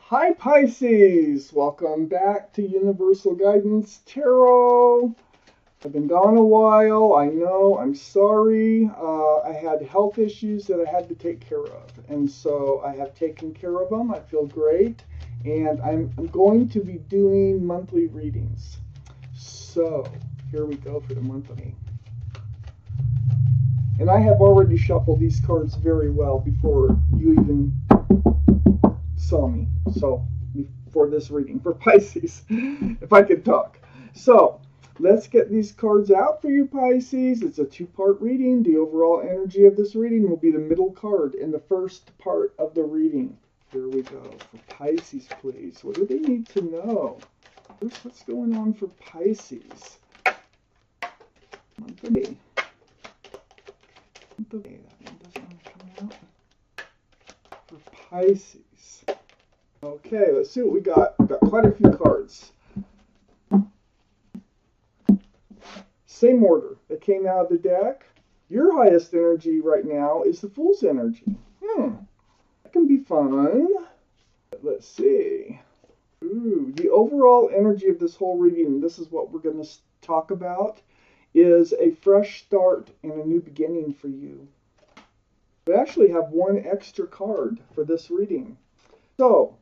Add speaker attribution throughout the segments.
Speaker 1: Hi Pisces! Welcome back to Universal Guidance Tarot. I've been gone a while, I know, I'm sorry. I had health issues that I had to take care of, and so I have taken care of them. I feel great, and I'm going to be doing monthly readings. So, here we go for the month of May. And I have already shuffled these cards very well before you even saw me. So, for this reading for Pisces, if I could talk. So, let's get these cards out for you, Pisces. It's a two-part reading. The overall energy of this reading will be the middle card in the first part of the reading. Here we go. For Pisces, please. What do they need to know? First, what's going on for Pisces? Month of May. Month of May. That one doesn't want to come out. For Pisces. Okay, let's see what we got. We've got quite a few cards. Same order that came out of the deck. Your highest energy right now is the Fool's energy. That can be fun. Let's see. Ooh, the overall energy of this whole reading, this is what we're going to talk about, is a fresh start and a new beginning for you. We actually have one extra card for this reading. So,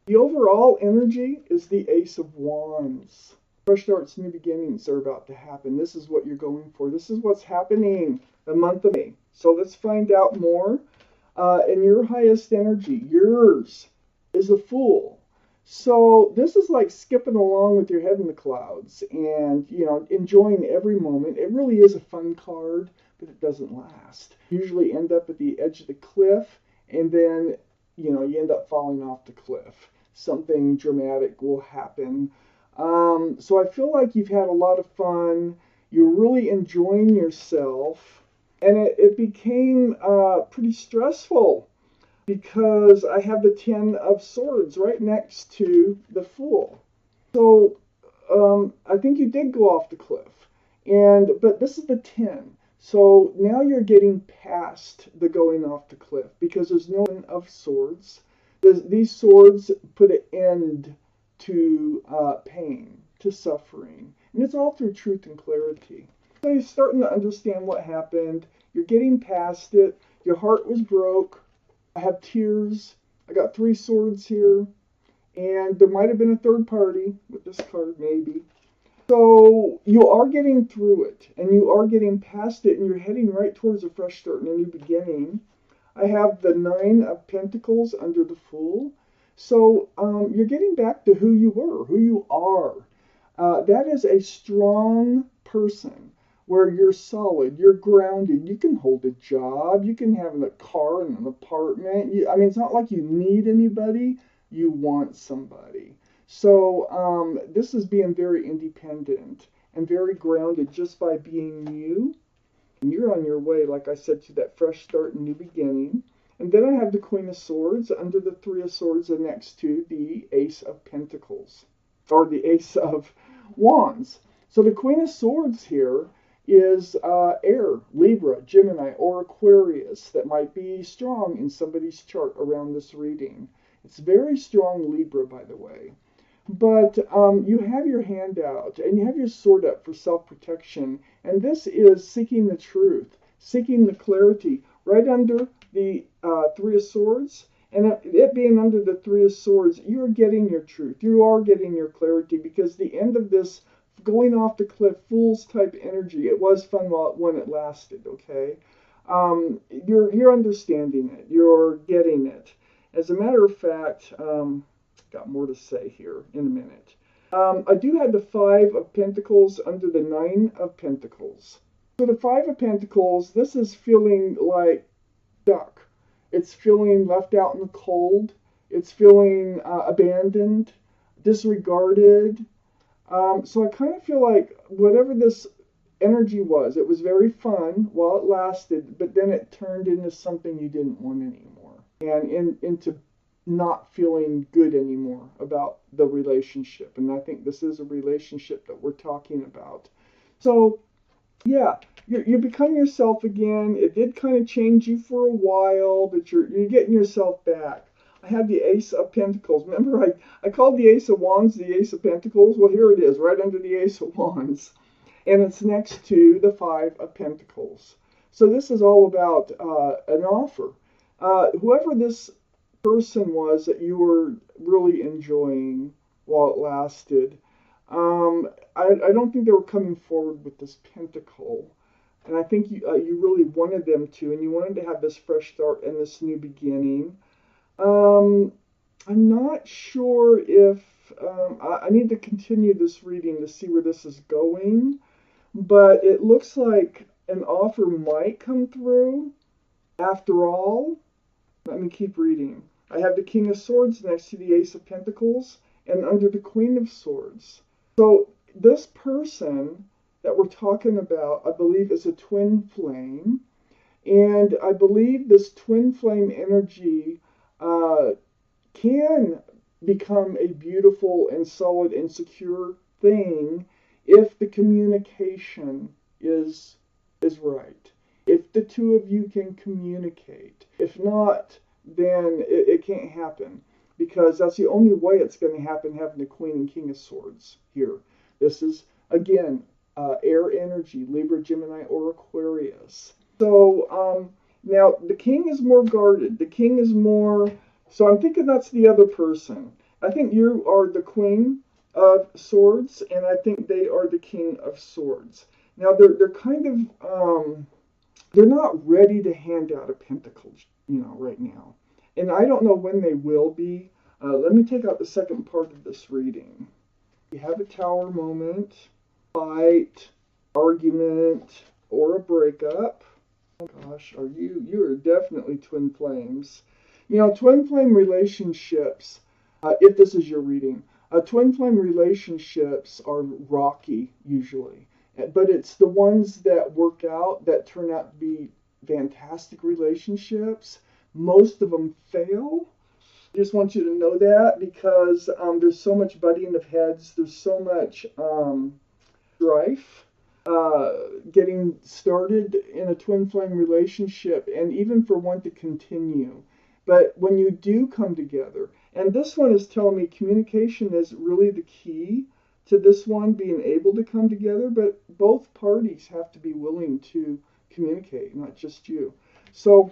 Speaker 1: the overall energy is the Ace of Wands. Fresh starts, new beginnings are about to happen. This is what you're going for. This is what's happening the month of May. So let's find out more. And your highest energy, yours, is a Fool. So this is like skipping along with your head in the clouds and, you know, enjoying every moment. It really is a fun card, but it doesn't last. You usually end up at the edge of the cliff, and then, you know, you end up falling off the cliff. Something dramatic will happen. So I feel like you've had a lot of fun. You're really enjoying yourself. And it became pretty stressful because I have the Ten of Swords right next to the Fool. So I think you did go off the cliff. But this is the 10. So now you're getting past the going off the cliff because there's no Ten of Swords. These swords put an end to pain, to suffering. And it's all through truth and clarity. So you're starting to understand what happened. You're getting past it. Your heart was broke. I have tears. I got 3 swords here. And there might have been a third party with this card, maybe. So you are getting through it. And you are getting past it. And you're heading right towards a fresh start and a new beginning. I have the 9 of Pentacles under the Fool. So you're getting back to who you were, who you are. That is a strong person where you're solid, you're grounded. You can hold a job. You can have a car and an apartment. I mean, it's not like you need anybody. You want somebody. So this is being very independent and very grounded just by being you. And you're on your way, like I said, to that fresh start and new beginning. And then I have the Queen of Swords under the 3 of Swords and next to the Ace of Pentacles, or the Ace of Wands. So the Queen of Swords here is air, Libra, Gemini, or Aquarius that might be strong in somebody's chart around this reading. It's very strong Libra, by the way. But you have your hand out and you have your sword up for self-protection. And this is seeking the truth, seeking the clarity right under the 3 of Swords. And it being under the 3 of Swords, you're getting your truth. You are getting your clarity because the end of this going off the cliff, Fool's type energy, it was fun when it lasted, okay? You're understanding it. You're getting it. As a matter of fact, got more to say here in a minute. I do have the 5 of Pentacles under the 9 of Pentacles. So the 5 of Pentacles, this is feeling like stuck. It's feeling left out in the cold. It's feeling abandoned, disregarded. So I kind of feel like whatever this energy was, it was very fun while it lasted, but then it turned into something you didn't want anymore. And into not feeling good anymore about the relationship. And I think this is a relationship that we're talking about. So, yeah, you become yourself again. It did kind of change you for a while, but you're getting yourself back. I have the Ace of Pentacles. Remember, I called the Ace of Wands the Ace of Pentacles? Well, here it is, right under the Ace of Wands. And it's next to the Five of Pentacles. So this is all about an offer. Whoever this person was that you were really enjoying while it lasted, I don't think they were coming forward with this pentacle. And I think you really wanted them to, and you wanted to have this fresh start and this new beginning. I'm not sure if I need to continue this reading to see where this is going, but it looks like an offer might come through after all. Let me keep reading. I have the King of Swords next to the Ace of Pentacles and under the Queen of Swords. So this person that we're talking about, I believe, is a twin flame. And I believe this twin flame energy can become a beautiful and solid and secure thing if the communication is right. If the two of you can communicate. If not, then it can't happen. Because that's the only way it's going to happen, having the Queen and King of Swords here. This is, again, air energy, Libra, Gemini, or Aquarius. So now the King is more guarded. The King is more... So I'm thinking that's the other person. I think you are the Queen of Swords, and I think they are the King of Swords. Now they're kind of they're not ready to hand out a pentacle, right now, and I don't know when they will be. Let me take out the second part of this reading. You have a Tower moment, fight, argument, or a breakup. Oh gosh, you are definitely twin flames. Twin flame relationships, if this is your reading, twin flame relationships are rocky usually. But it's the ones that work out, that turn out to be fantastic relationships. Most of them fail. I just want you to know that because there's so much butting of heads. There's so much strife getting started in a twin flame relationship, and even for one to continue. But when you do come together, and this one is telling me communication is really the key to this one being able to come together, but both parties have to be willing to communicate, not just you. So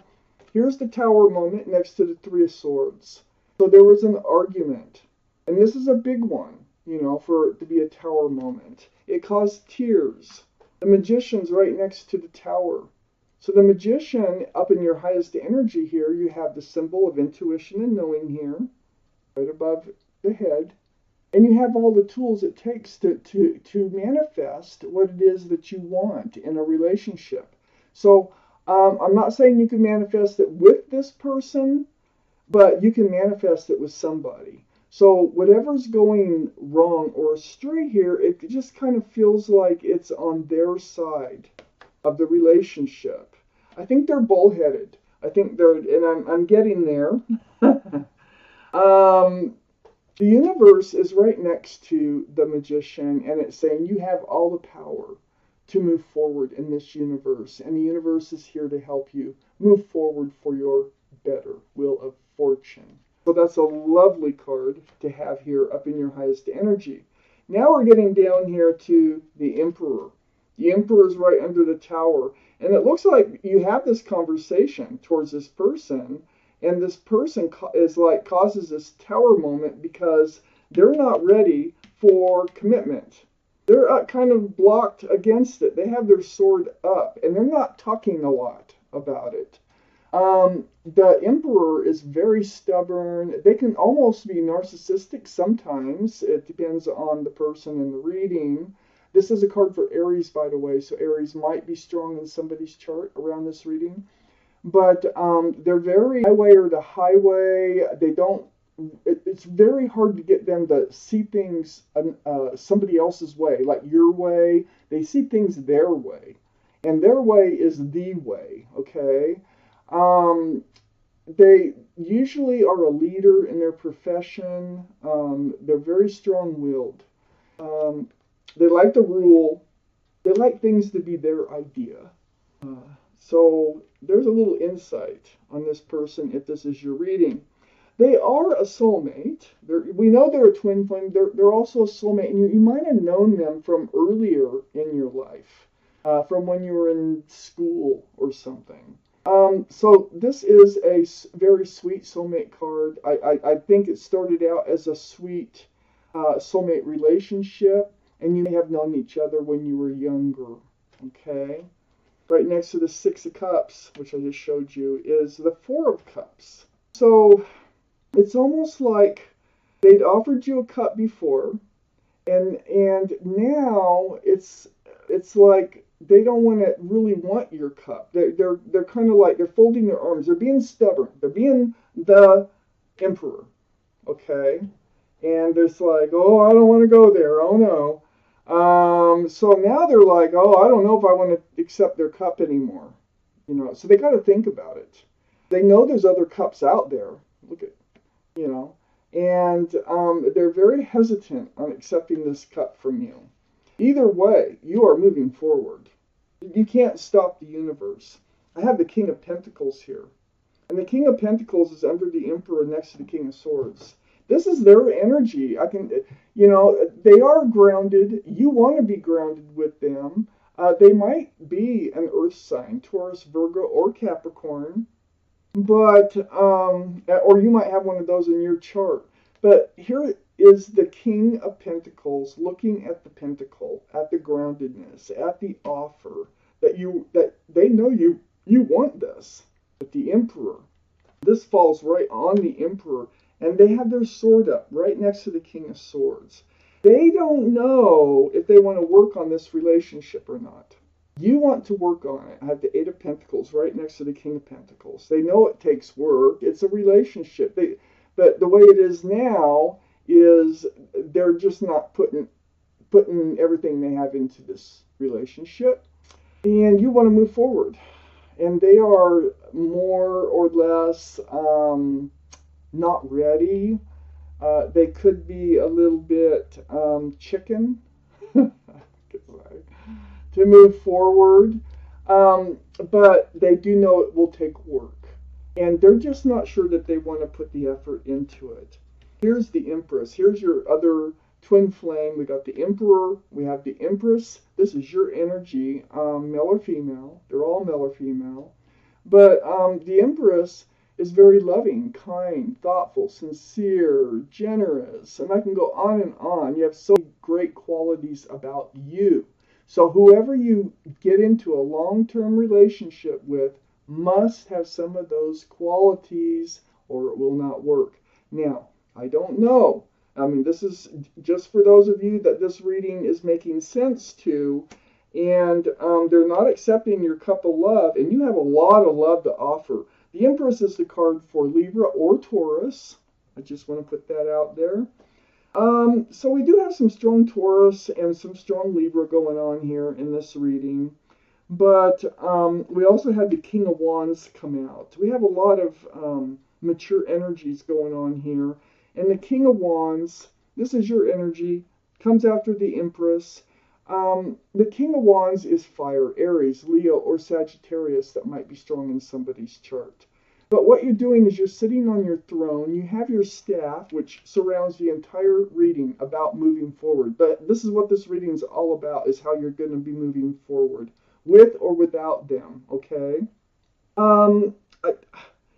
Speaker 1: here's the Tower moment next to the Three of Swords. So there was an argument, and this is a big one, for it to be a Tower moment. It caused tears. The Magician's right next to the Tower. So the Magician, up in your highest energy here, you have the symbol of intuition and knowing here, right above the head. And you have all the tools it takes to manifest what it is that you want in a relationship. So I'm not saying you can manifest it with this person, but you can manifest it with somebody. So whatever's going wrong or astray here, it just kind of feels like it's on their side of the relationship. I think they're bullheaded. I think they're, and I'm getting there. The universe is right next to the Magician, and it's saying you have all the power to move forward in this universe, and the universe is here to help you move forward for your better wheel of fortune. So that's a lovely card to have here up in your highest energy. Now we're getting down here to the Emperor. The Emperor is right under the Tower, and it looks like you have this conversation towards this person, and this person is like causes this Tower moment because they're not ready for commitment. They're kind of blocked against it. They have their sword up, and they're not talking a lot about it. The Emperor is very stubborn. They can almost be narcissistic sometimes. It depends on the person in the reading. This is a card for Aries, by the way, so Aries might be strong in somebody's chart around this reading. But they're very highway or the highway. They don't. It's very hard to get them to see things somebody else's way, like your way. They see things their way, and their way is the way. Okay. They usually are a leader in their profession. They're very strong-willed. They like to rule. They like things to be their idea. So there's a little insight on this person if this is your reading. They are a soulmate. We know they're a twin flame. They're also a soulmate, and you might have known them from earlier in your life, from when you were in school or something. So this is a very sweet soulmate card. I think it started out as a sweet soulmate relationship, and you may have known each other when you were younger. Okay? Right next to the Six of Cups, which I just showed you, is the Four of Cups. So it's almost like they'd offered you a cup before, and now it's like they don't really want your cup. They're kind of like they're folding their arms. They're being stubborn. They're being the emperor, okay? And it's like, oh, I don't want to go there. Oh no. So now they're like, oh, I don't know if I want to accept their cup anymore. You know, so they got to think about it. They know there's other cups out there. Look at, you know, and they're very hesitant on accepting this cup from you. Either way, you are moving forward. You can't stop the universe. I have the King of Pentacles here. And the King of Pentacles is under the Emperor next to the King of Swords. This is their energy. You know, they are grounded. You want to be grounded with them. They might be an earth sign, Taurus, Virgo, or Capricorn. But, or you might have one of those in your chart. But here is the King of Pentacles looking at the pentacle, at the groundedness, at the offer that they know you want this. But the Emperor, this falls right on the Emperor, and they have their sword up right next to the King of Swords. They don't know if they want to work on this relationship or not. You want to work on it. I have the Eight of Pentacles right next to the King of Pentacles. They know it takes work. It's a relationship. But the way it is now is they're just not putting everything they have into this relationship. And you want to move forward. And they are more or less not ready. They could be a little bit chicken to move forward, but they do know it will take work, and they're just not sure that they want to put the effort into it. Here's the Empress. Here's your other twin flame. We got the Emperor. We have the Empress. This is your energy, male or female. They're all male or female, but the Empress is very loving, kind, thoughtful, sincere, generous, and I can go on and on. You have so many great qualities about you. So whoever you get into a long-term relationship with must have some of those qualities or it will not work. Now, I don't know. I mean, this is just for those of you that this reading is making sense to, and they're not accepting your cup of love, and you have a lot of love to offer. The Empress is the card for Libra or Taurus. I just want to put that out there. So we do have some strong Taurus and some strong Libra going on here in this reading. But we also had the King of Wands come out. We have a lot of mature energies going on here. And the King of Wands, this is your energy, comes after the Empress. The King of Wands is fire, Aries, Leo, or Sagittarius that might be strong in somebody's chart. But what you're doing is you're sitting on your throne. You have your staff, which surrounds the entire reading about moving forward. But this is what this reading is all about, is how you're going to be moving forward, with or without them, okay?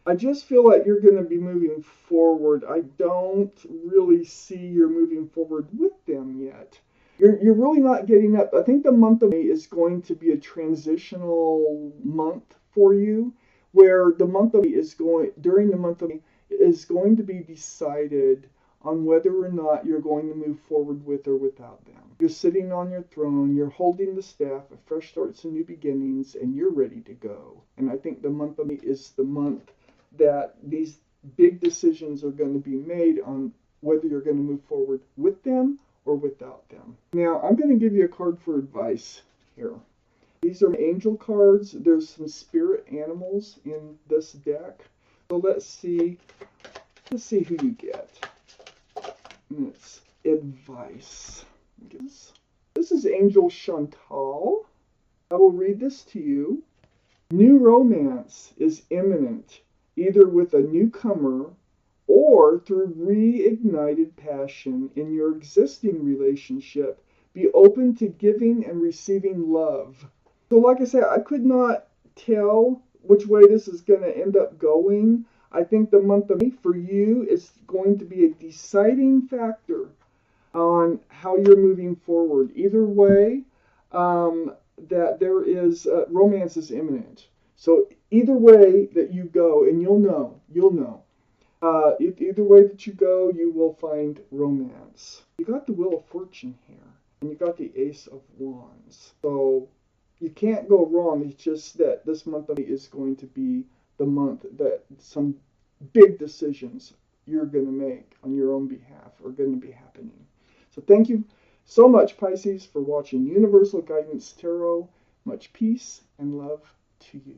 Speaker 1: I just feel like you're going to be moving forward. I don't really see you're moving forward with them yet. You're really not getting up. I think the month of May is going to be a transitional month for you, where the month of May is during the month of May is going to be decided on whether or not you're going to move forward with or without them. You're sitting on your throne, you're holding the staff of fresh starts and new beginnings, and you're ready to go. And I think the month of May is the month that these big decisions are going to be made on whether you're going to move forward with them or without them. Now, I'm going to give you a card for advice here. These are angel cards. There's some spirit animals in this deck. So let's see who you get. And it's advice. This is Angel Chantal. I will read this to you. New romance is imminent, either with a newcomer or through reignited passion in your existing relationship, be open to giving and receiving love. So like I said, I could not tell which way this is going to end up going. I think the month of May for you is going to be a deciding factor on how you're moving forward. Either way, that there is romance is imminent. So either way that you go, and you'll know. Either way that you go, you will find romance. You got the Wheel of Fortune here, and you got the Ace of Wands. So you can't go wrong. It's just that this month of May is going to be the month that some big decisions you're going to make on your own behalf are going to be happening. So thank you so much, Pisces, for watching Universal Guidance Tarot. Much peace and love to you.